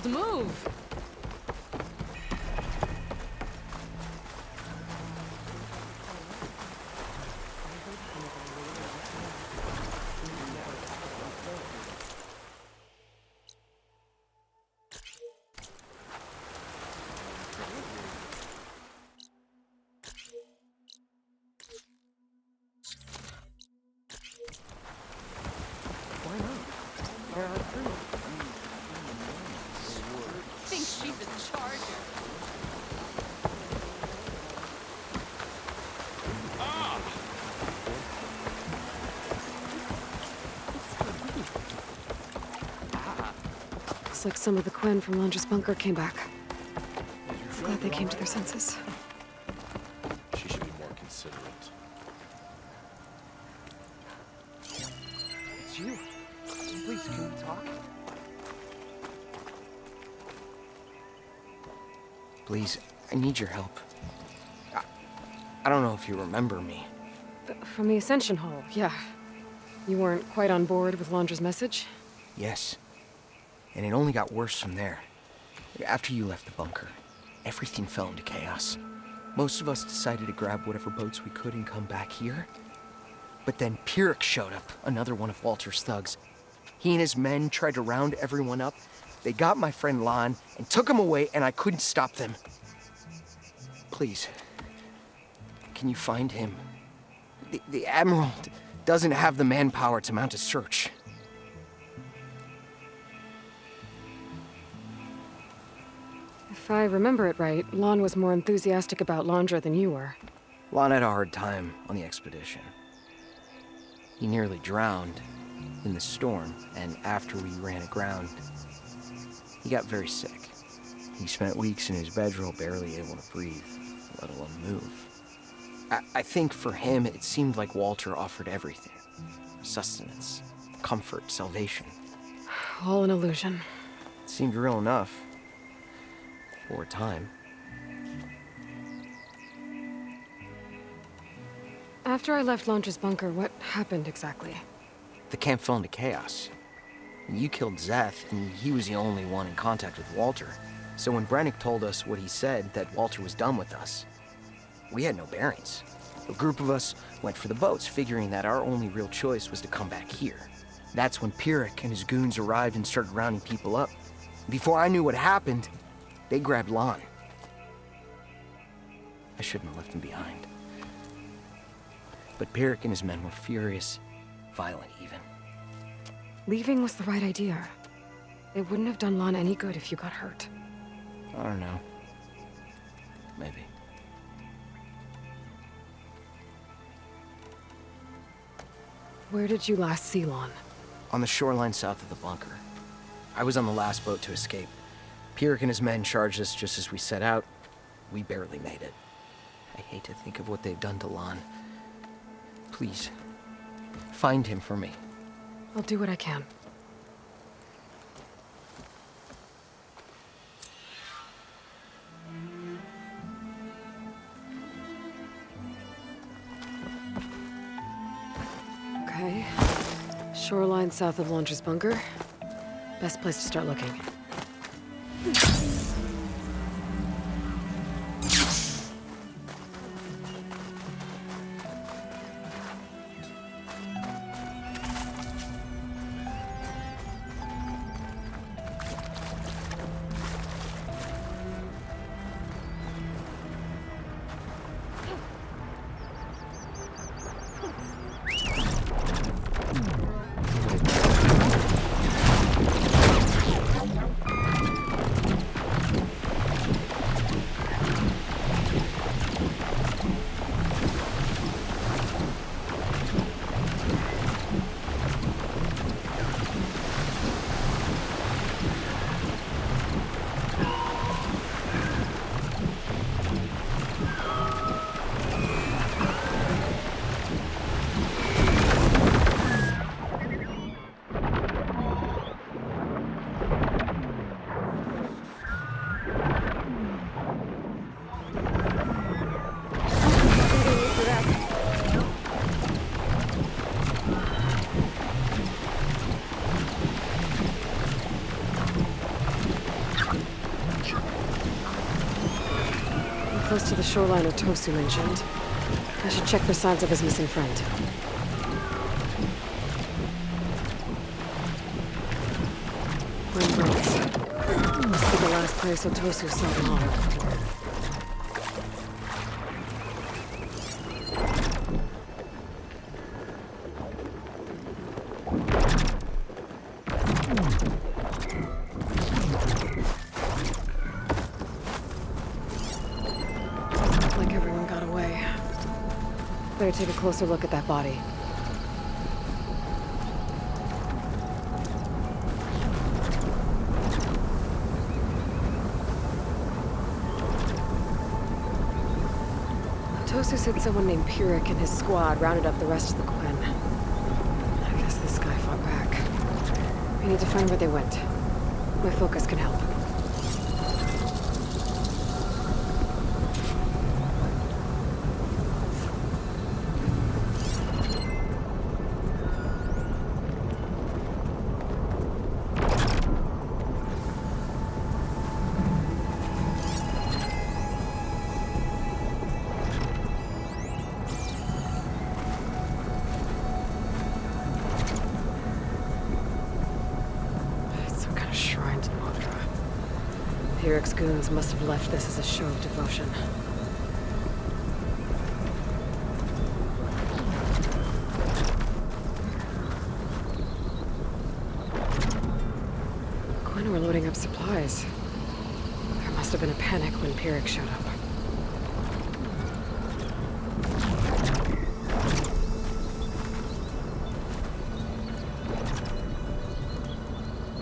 Bold move. Thinks she's in charge. Looks like some of the Quen from Londra's bunker came back. Glad they came to their senses. She should be more considerate. It's you. Please, can we talk? Please, I need your help. I don't know if you remember me. From the Ascension Hall, yeah. You weren't quite on board with Londra's message? Yes. And it only got worse from there. After you left the bunker, everything fell into chaos. Most of us decided to grab whatever boats we could and come back here. But then Pyrrhic showed up, another one of Walter's thugs. He and his men tried to round everyone up. They got my friend Lon and took him away, and I couldn't stop them. Please, can you find him? The Admiral doesn't have the manpower to mount a search. If I remember it right, Lon was more enthusiastic about Londra than you were. Lon had a hard time on the expedition. He nearly drowned in the storm, and after we ran aground, he got very sick. He spent weeks in his bedroll, barely able to breathe, let alone move. I think for him, it seemed like Walter offered everything. Sustenance, comfort, salvation. All an illusion. It seemed real enough. For a time. After I left Londra's bunker, what happened exactly? The camp fell into chaos. You killed Zeth, and he was the only one in contact with Walter. So when Brennick told us what he said, that Walter was done with us, we had no bearings. A group of us went for the boats, figuring that our only real choice was to come back here. That's when Pyrrhic and his goons arrived and started rounding people up. Before I knew what happened, they grabbed Lon. I shouldn't have left him behind. But Pyrrhic and his men were furious, violent even. Leaving was the right idea. It wouldn't have done Lon any good if you got hurt. I don't know. Maybe. Where did you last see Lon? On the shoreline south of the bunker. I was on the last boat to escape. Pyrrhic and his men charged us just as we set out. We barely made it. I hate to think of what they've done to Lon. Please, find him for me. I'll do what I can. Okay. Shoreline south of Londra's bunker. Best place to start looking. close to the shoreline Otosu mentioned. I should check for signs of his missing friend. Rembrandts. Must be the last place Otosu saw Long. Like everyone got away. Better take a closer look at that body. Tosu said someone named Pyrrhic and his squad rounded up the rest of the Quen. I guess this guy fought back. We need to find where they went. My focus can help. Pyrrhic's goons must have left this as a show of devotion. Quen were loading up supplies. There must have been a panic when Pyrrhic showed up.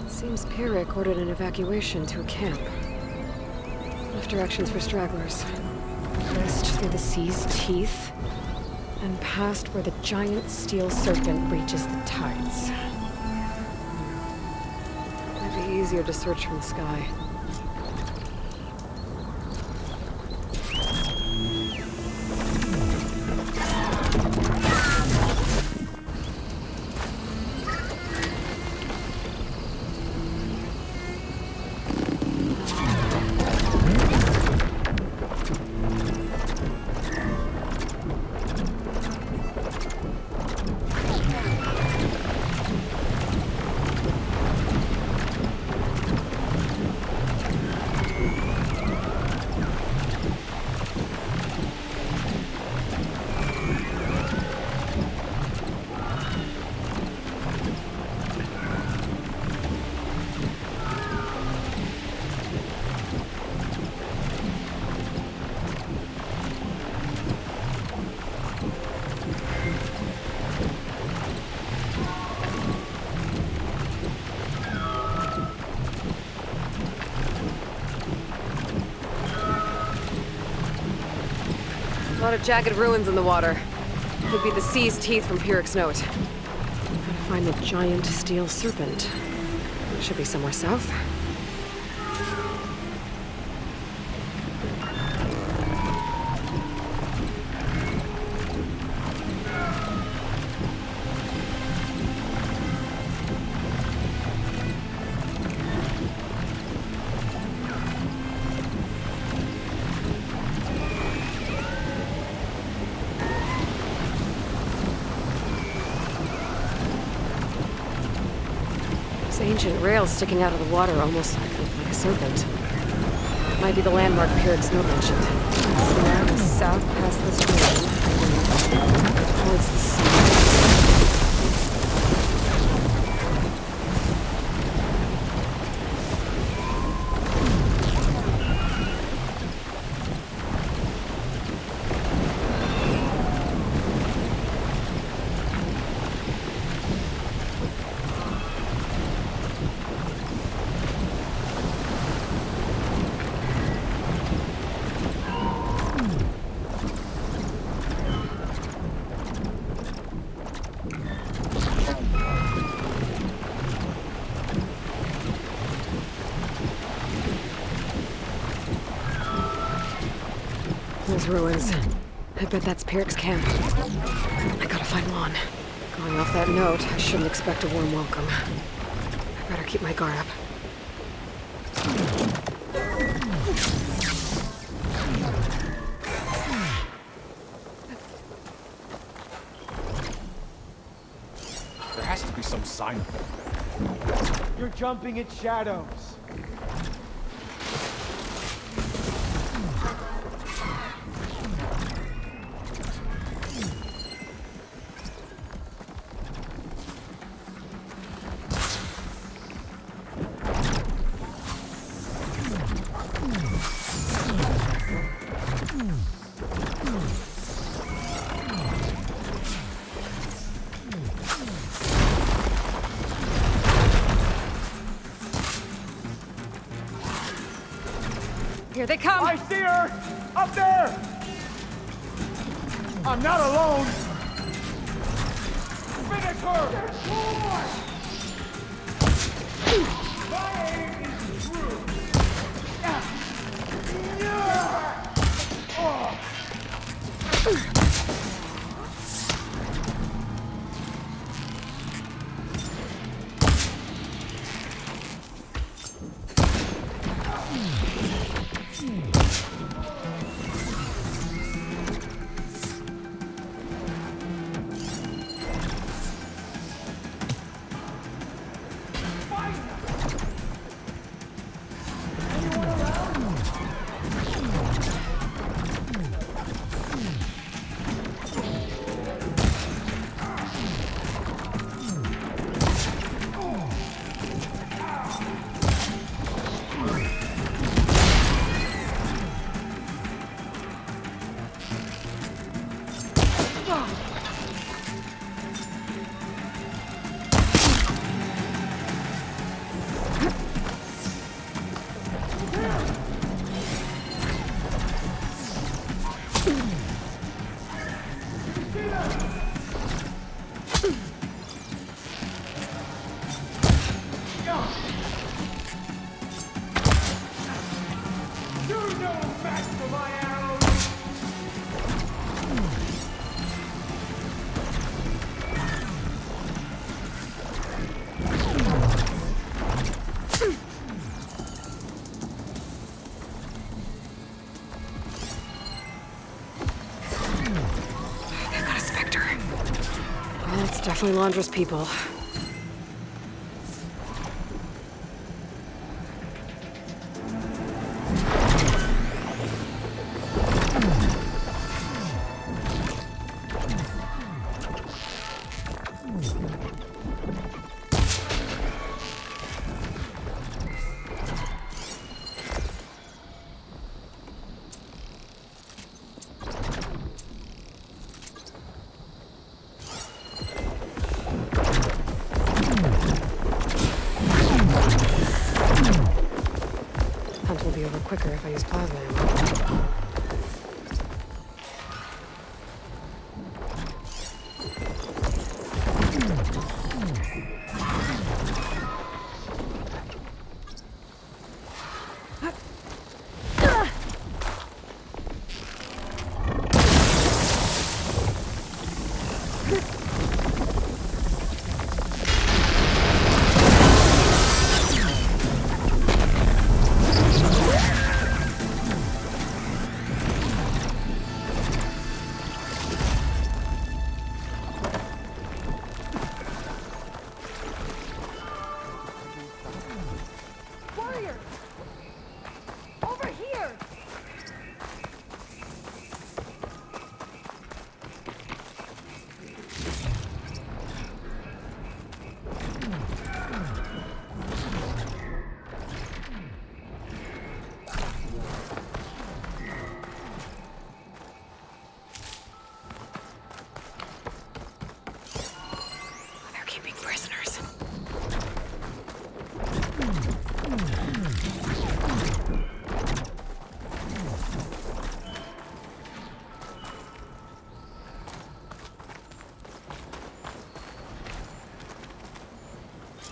It seems Pyrrhic ordered an evacuation to a camp. Left directions for stragglers. West through the sea's teeth, and past where the giant steel serpent reaches the tides. Might be easier to search from the sky. A lot of jagged ruins in the water. Could be the sea's teeth from Pyrrhic's note. Gotta find the giant steel serpent. Should be somewhere south. Ancient rails sticking out of the water almost like a serpent. Might be the landmark Pyrrhic's note mentioned. Now, south past this road, towards the sea. Those ruins. I bet that's Pyrrhic's camp. I gotta find Lon. Going off that note, I shouldn't expect a warm welcome. I better keep my guard up. sign of it. You're jumping at shadows. Here they come! I see her! Up there! I'm not alone! Finish her! My aim is true! Definitely Laundra's people. Will be over quicker if I use plasma ammo.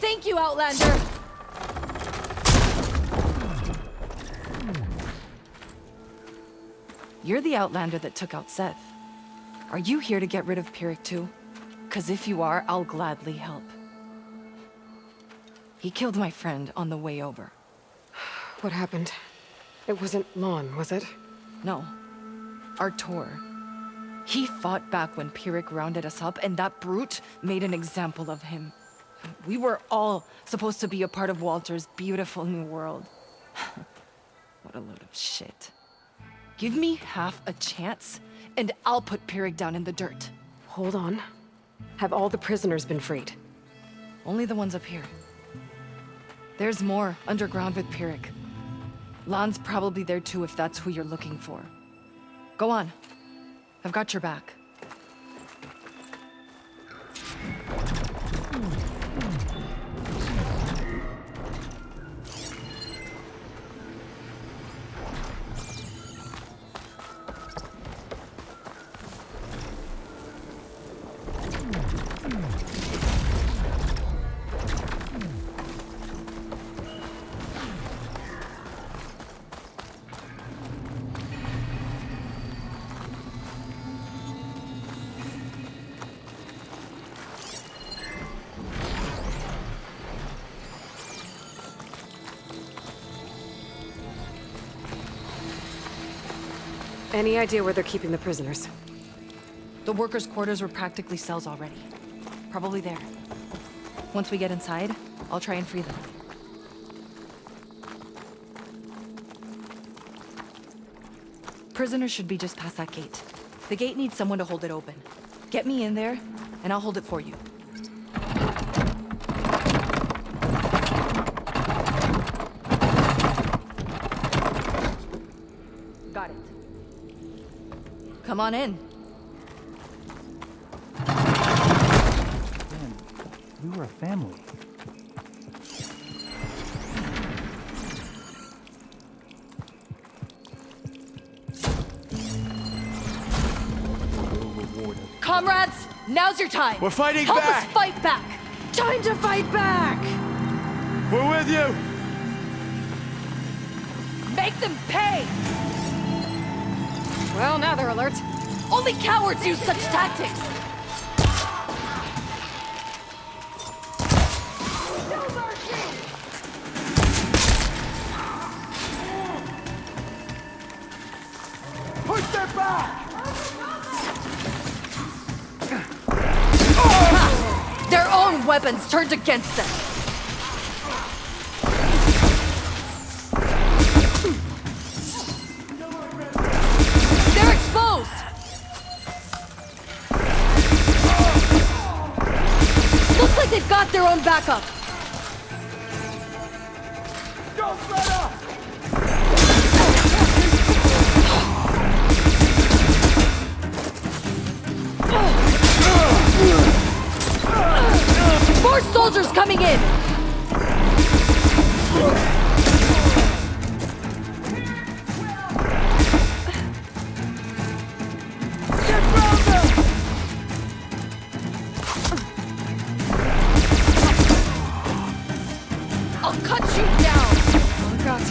Thank you, Outlander! You're the Outlander that took out Seth. Are you here to get rid of Pyrrhic too? 'Cause if you are, I'll gladly help. He killed my friend on the way over. What happened? It wasn't Lon, was it? No. Artur. He fought back when Pyrrhic rounded us up, and that brute made an example of him. We were all supposed to be a part of Walter's beautiful new world. What a load of shit. Give me half a chance, and I'll put Pirik down in the dirt. Hold on. Have all the prisoners been freed? Only the ones up here. There's more underground with Pirik. Lan's probably there too if that's who you're looking for. Go on. I've got your back. Any idea where they're keeping the prisoners? The workers' quarters were practically cells already. Probably there. Once we get inside, I'll try and free them. Prisoners should be just past that gate. The gate needs someone to hold it open. Get me in there, and I'll hold it for you. Got it. Come on in. Man, we were a family. Comrades, now's your time. We're fighting Help back. us fight back. Time to fight back! We're with you. Make them pay. Well, now they're alert. Only cowards use such tactics. Push them back. Their own weapons turned against them. They're exposed. Looks like they've got their own backup. Don't let up. More soldiers coming in. Get round them. I'll cut you down. Oh, God.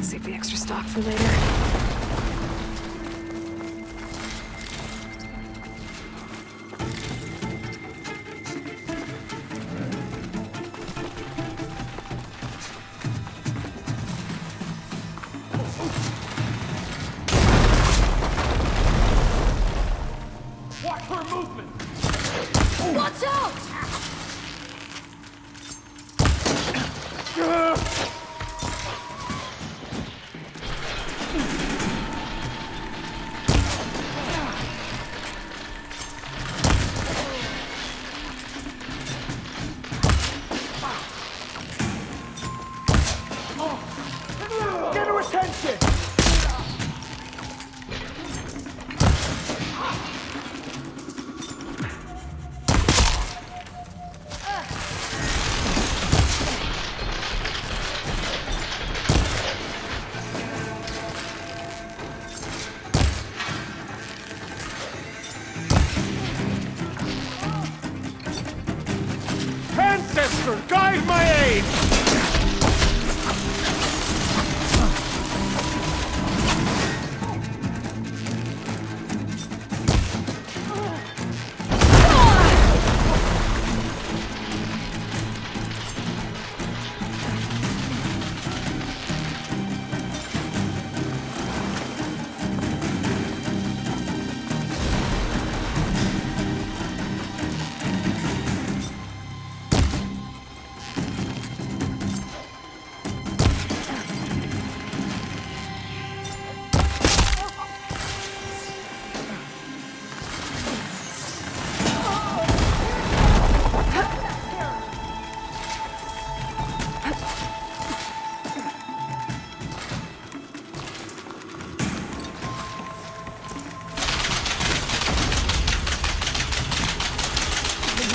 Save the extra stock for later. Watch her movement. Watch out! Get her attention. Master, guide my aid!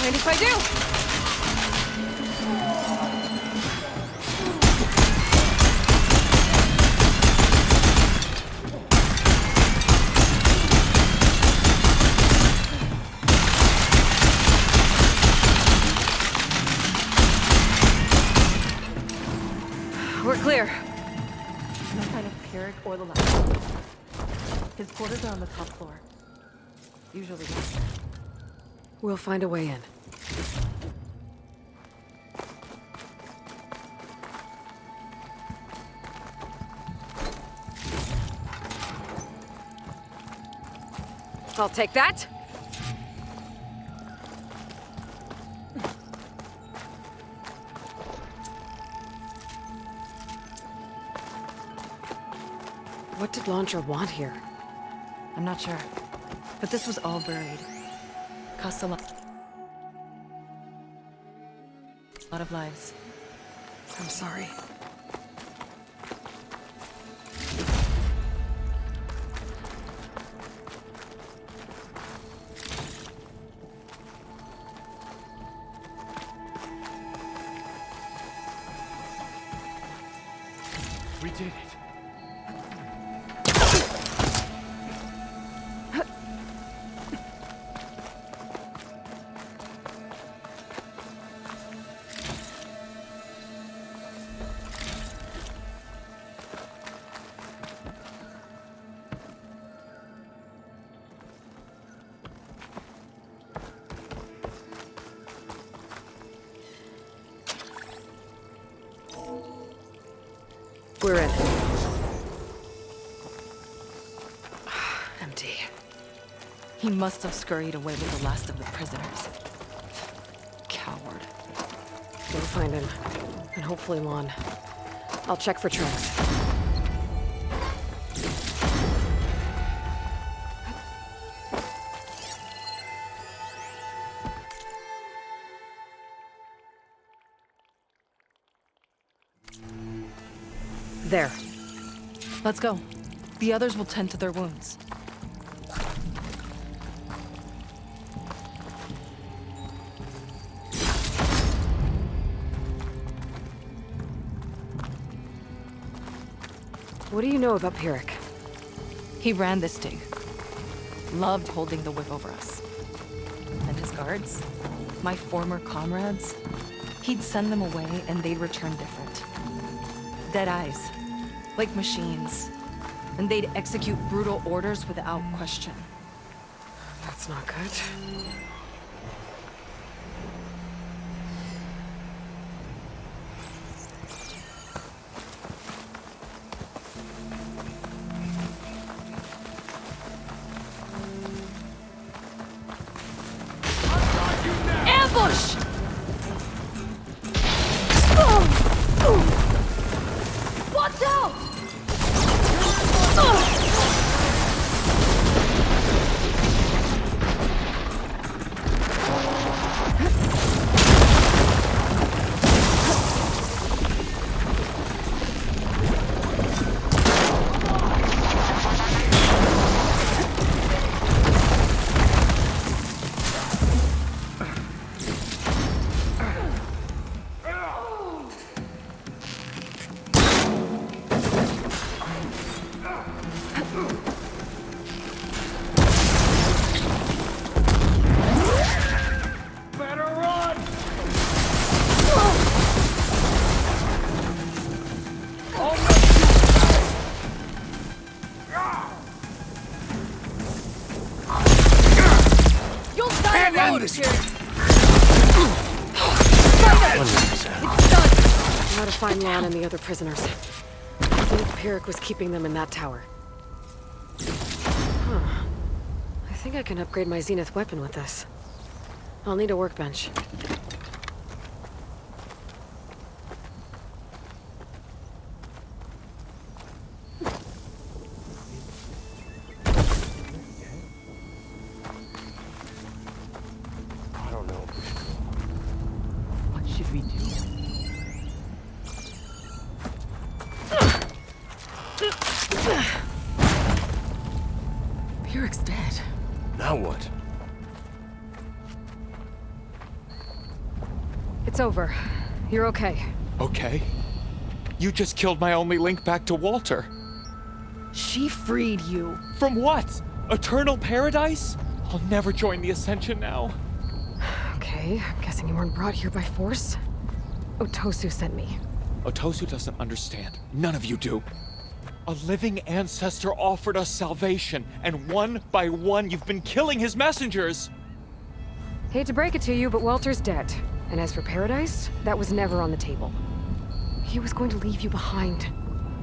Mind if I do? We're clear. No sign of Pierrick or the lab. His quarters are on the top floor. Usually. We'll find a way in. I'll take that. What did Launcher want here? I'm not sure. But this was all buried. Cost a lot of lives. I'm sorry. We did it. We're in. Empty. He must have scurried away with the last of the prisoners. Coward. We'll find him. And hopefully Lon. I'll check for tracks. There. Let's go. The others will tend to their wounds. What do you know about Pierrick? He ran this dig. Loved holding the whip over us. And his guards? My former comrades? He'd send them away and they'd return different. Dead eyes. Like machines. And they'd execute brutal orders without question. That's not good. Ambush! Watch out! Notice Pierre. Now to find Lon and the other prisoners. I think Pierrick was keeping them in that tower. Huh. I think I can upgrade my Zenith weapon with this. I'll need a workbench. I don't know. What should we do? Pierrick's dead. Now what? It's over. You're okay. Okay. You just killed my only link back to Walter. She freed you. From what? Eternal paradise? I'll never join the Ascension now. Okay, I'm guessing you weren't brought here by force. Otosu sent me. Otosu doesn't understand. None of you do. A living ancestor offered us salvation, and one by one you've been killing his messengers! Hate to break it to you, but Walter's dead. And as for paradise, that was never on the table. He was going to leave you behind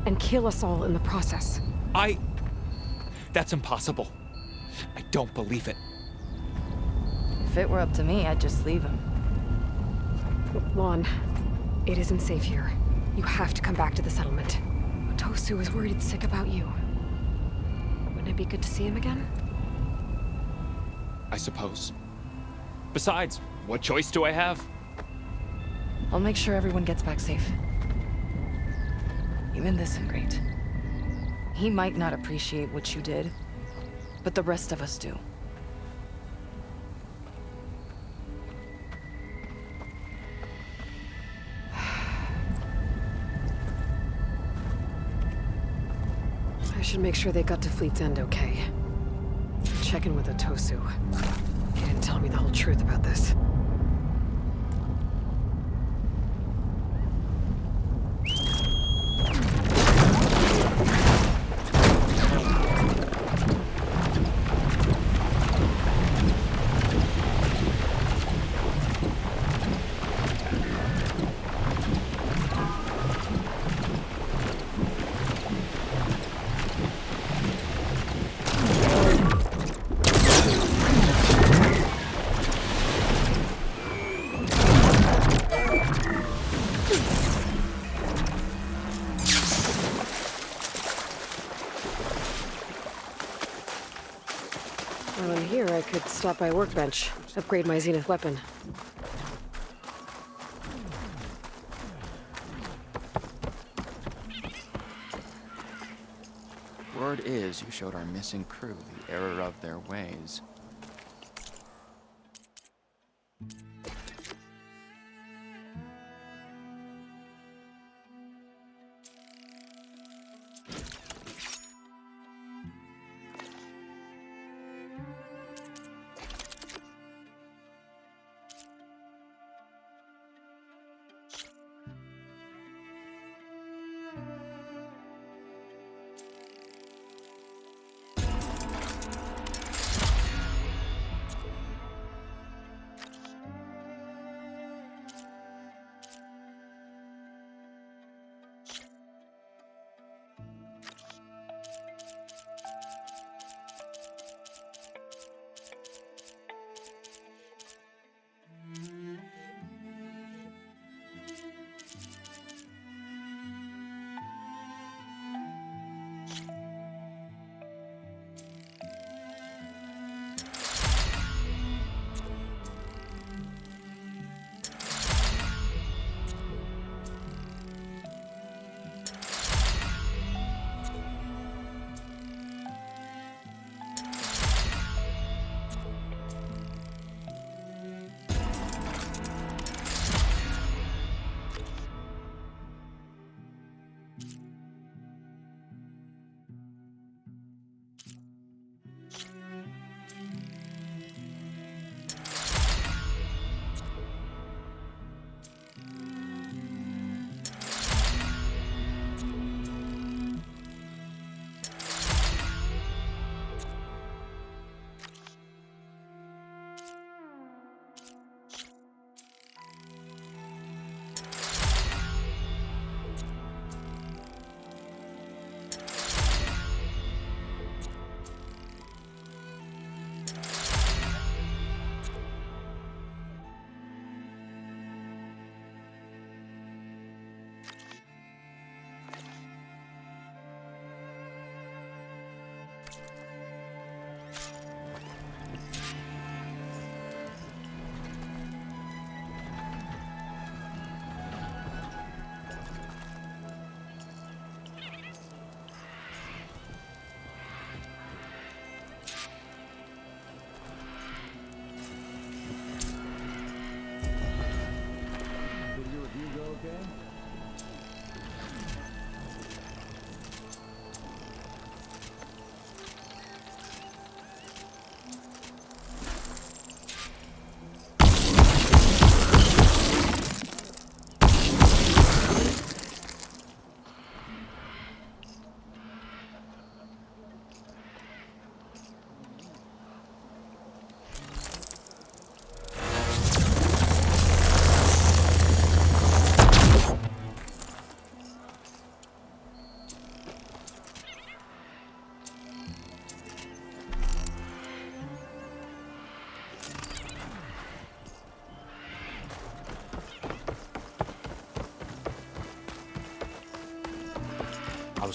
and kill us all in the process. That's impossible. I don't believe it. If it were up to me, I'd just leave him. Lon, it isn't safe here. You have to come back to the settlement. Otosu is worried and sick about you. Wouldn't it be good to see him again? I suppose. Besides, what choice do I have? I'll make sure everyone gets back safe. Even this ingrate. He might not appreciate what you did, but the rest of us do. I should make sure they got to Fleet's End okay. Check in with Otosu. He didn't tell me the whole truth about this. While I'm here, I could stop by a workbench, upgrade my Zenith weapon. Word is you showed our missing crew the error of their ways.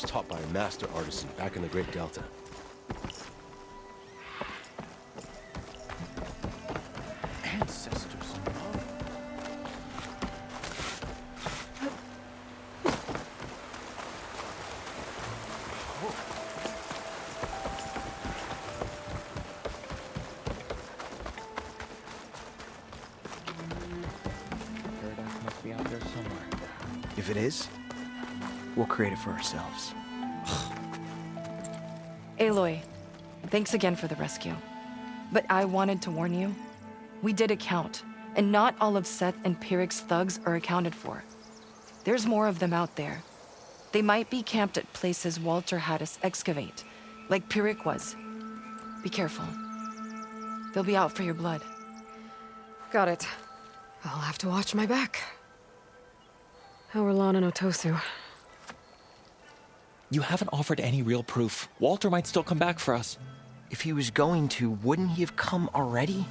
was taught by a master artisan back in the Great Delta. Ancestors above. Paradise must be out there somewhere. If it is, we'll create it for ourselves. Aloy, thanks again for the rescue. But I wanted to warn you. We did a count, and not all of Seth and Pyrrhic's thugs are accounted for. There's more of them out there. They might be camped at places Walter had us excavate, like Pyrrhic was. Be careful. They'll be out for your blood. Got it. I'll have to watch my back. How are Lon and Otosu? You haven't offered any real proof. Walter might still come back for us. If he was going to, wouldn't he have come already?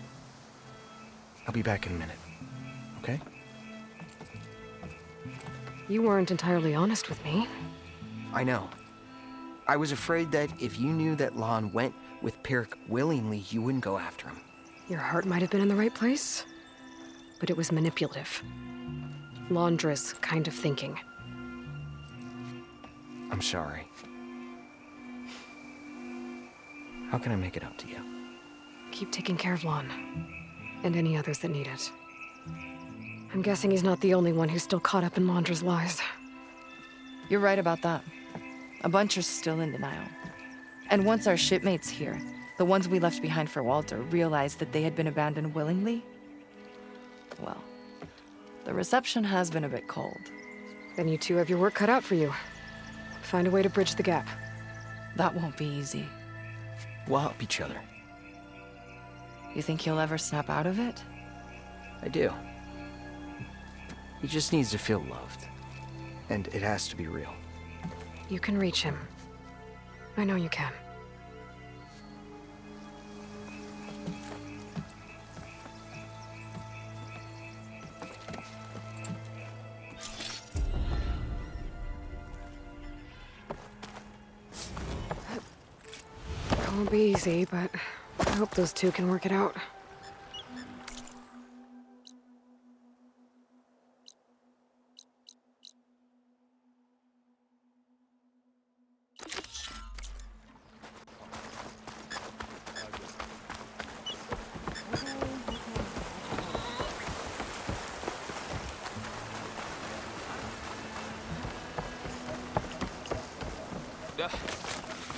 I'll be back in a minute, okay? You weren't entirely honest with me. I know. I was afraid that if you knew that Lon went with Pyrrhic willingly, you wouldn't go after him. Your heart might have been in the right place, but it was manipulative. Laundress kind of thinking. I'm sorry. How can I make it up to you? Keep taking care of Lon, and any others that need it. I'm guessing he's not the only one who's still caught up in Laundra's lies. You're right about that. A bunch are still in denial. And once our shipmates here, the ones we left behind for Walter, realized that they had been abandoned willingly, well, the reception has been a bit cold. Then you two have your work cut out for you. Find a way to bridge the gap. That won't be easy. We'll help each other. You think he'll ever snap out of it? I do. He just needs to feel loved. And it has to be real. You can reach him. I know you can. It won't be easy, but I hope those two can work it out.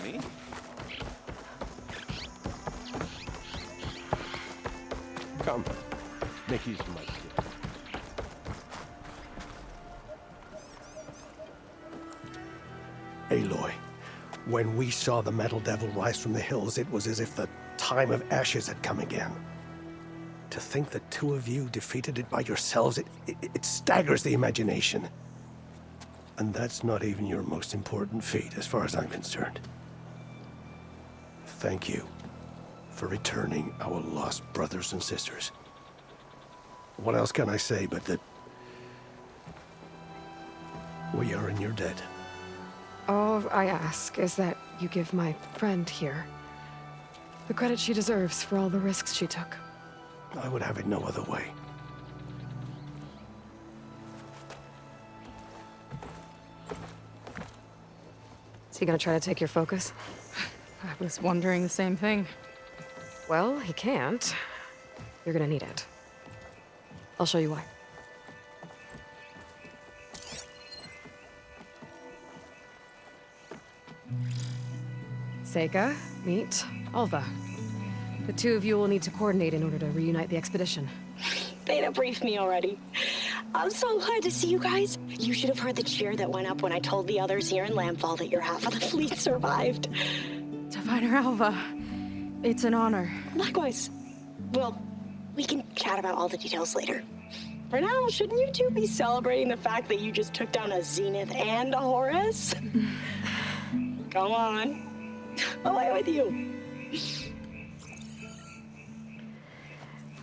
Me? Come, make use of my skill. Aloy, when we saw the Metal Devil rise from the hills, it was as if the time of ashes had come again. To think the two of you defeated it by yourselves, it staggers the imagination. And that's not even your most important feat, as far as I'm concerned. Thank you for returning our lost brothers and sisters. What else can I say but that we are in your debt? All I ask is that you give my friend here the credit she deserves for all the risks she took. I would have it no other way. Is he gonna try to take your focus? I was wondering the same thing. Well, he can't. You're gonna need it. I'll show you why. Seika, meet Alva. The two of you will need to coordinate in order to reunite the expedition. Beta briefed me already. I'm so glad to see you guys. You should have heard the cheer that went up when I told the others here in Landfall that your half of the fleet survived. Diviner Alva, it's an honor. Likewise. Well, we can chat about all the details later. For now, shouldn't you two be celebrating the fact that you just took down a Zenith and a Horus? Come on. Away with you.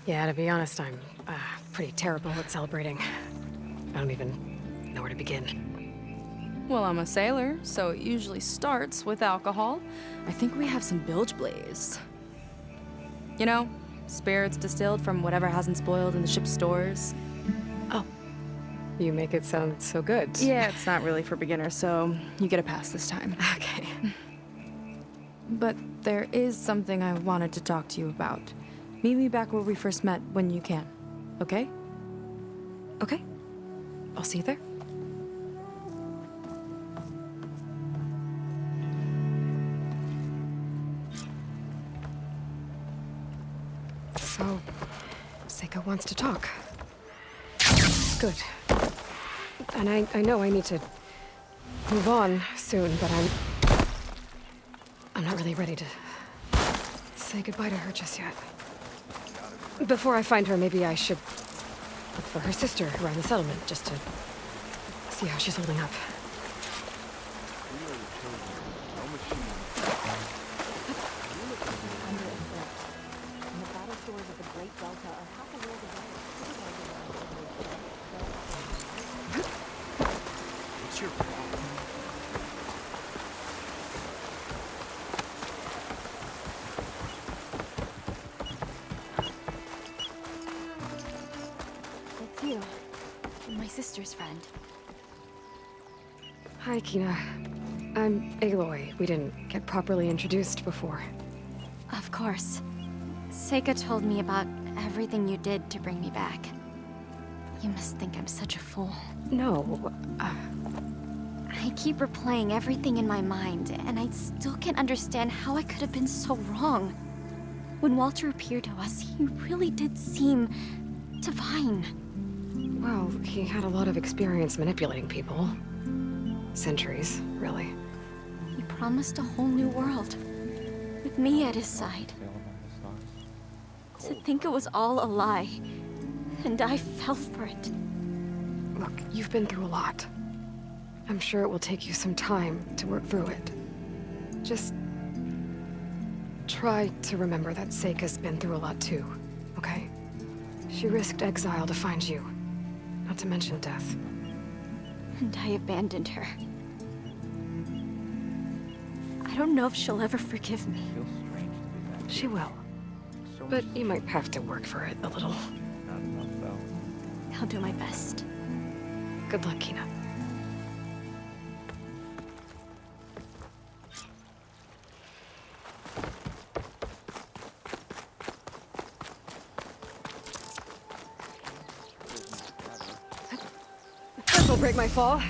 Yeah, to be honest, I'm pretty terrible at celebrating. I don't even know where to begin. Well, I'm a sailor, so it usually starts with alcohol. I think we have some bilge blaze. You know, spirits distilled from whatever hasn't spoiled in the ship's stores. Oh. You make it sound so good. Yeah, it's not really for beginners, so you get a pass this time. Okay. But there is something I wanted to talk to you about. Meet me back where we first met when you can, okay? Okay. I'll see you there. So, Seika wants to talk. Good. And I know I need to move on soon, but I'm not really ready to say goodbye to her just yet. Before I find her, maybe I should look for her sister around the settlement, just to see how she's holding up. What's your problem? It's you. My sister's friend. Hi, Kina. I'm Aloy. We didn't get properly introduced before. Of course. Seika told me about everything you did to bring me back. You must think I'm such a fool. No, I keep replaying everything in my mind, and I still can't understand how I could have been so wrong. When Walter appeared to us, he really did seem divine. well, he had a lot of experience manipulating people. Centuries, really. He promised a whole new world, with me at his side. To think it was all a lie, and I fell for it. Look, you've been through a lot. I'm sure it will take you some time to work through it. Just try to remember that Seika's been through a lot too, okay? She risked exile to find you, not to mention death. And I abandoned her. I don't know if she'll ever forgive me. She will. But you might have to work for it a little. I'll do my best. Good luck, Kina. This'll break my fall.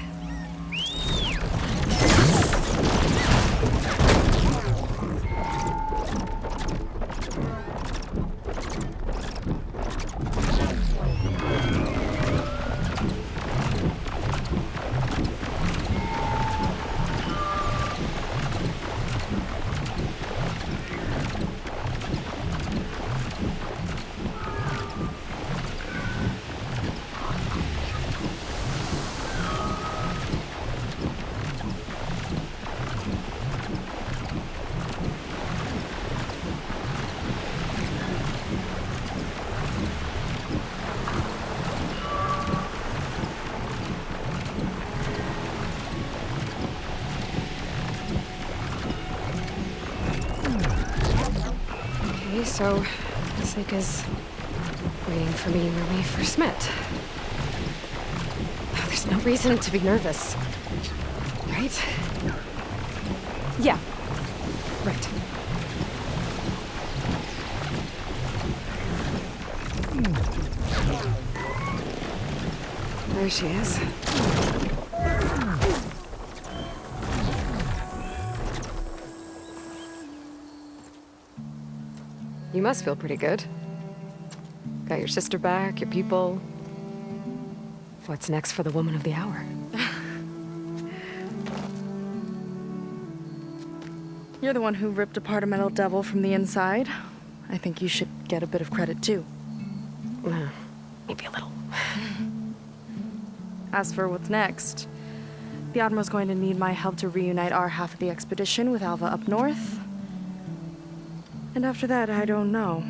So, Seika's waiting for me where we first met. There's no reason to be nervous, right? Yeah, right. There she is. You must feel pretty good. Got your sister back, your people. What's next for the woman of the hour? You're the one who ripped apart a metal devil from the inside. I think you should get a bit of credit, too. Maybe a little. As for what's next, the Admiral's going to need my help to reunite our half of the expedition with Alva up north. And after that, I don't know.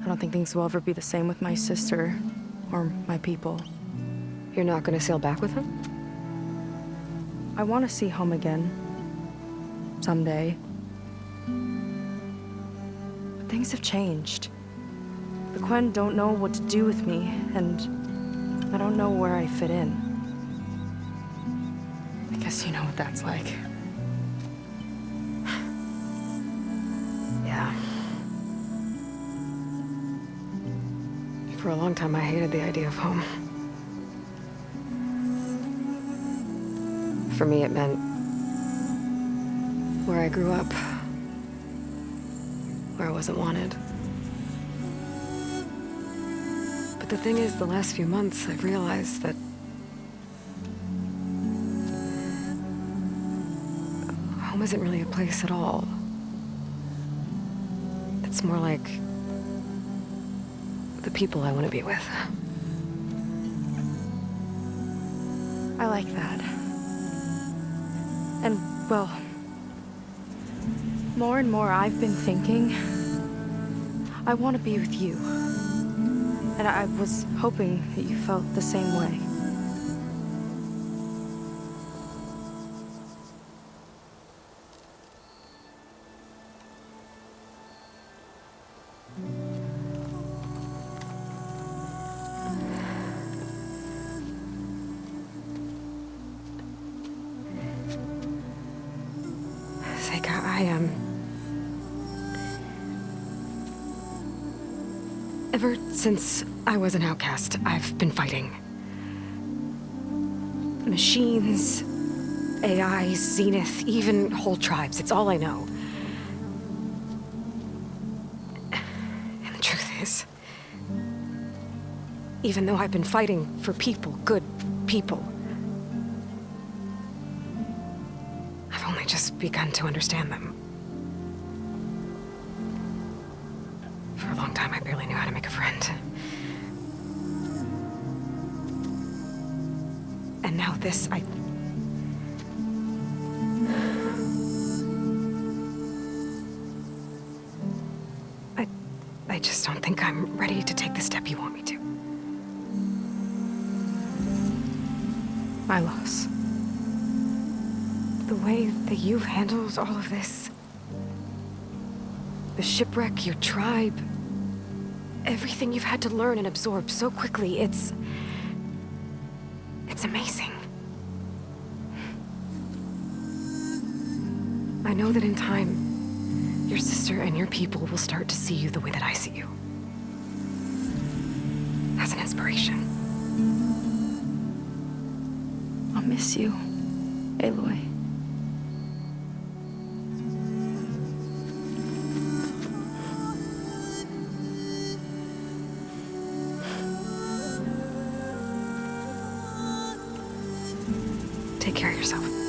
I don't think things will ever be the same with my sister or my people. You're not gonna sail back with him? I want to see home again. Someday. But things have changed. The Quen don't know what to do with me, and I don't know where I fit in. I guess you know what that's like. Yeah. For a long time, I hated the idea of home. For me, it meant where I grew up, where I wasn't wanted. But the thing is, the last few months, I've realized that home isn't really a place at all. It's more like the people I want to be with. I like that. And, well, more and more I've been thinking, I want to be with you. And I was hoping that you felt the same way. Ever since I was an outcast, I've been fighting. Machines, AI, Zenith, even whole tribes. It's all I know. And the truth is, even though I've been fighting for people, good people, I've only just begun to understand them. For a long time, I barely knew how to make a friend. And now this, I just don't think I'm ready to take the step you want me to. My loss. The way that you've handled all of this, the shipwreck, your tribe, everything you've had to learn and absorb so quickly, it's amazing. I know that in time, your sister and your people will start to see you the way that I see you. As an inspiration. I'll miss you, Aloy. Take care of yourself.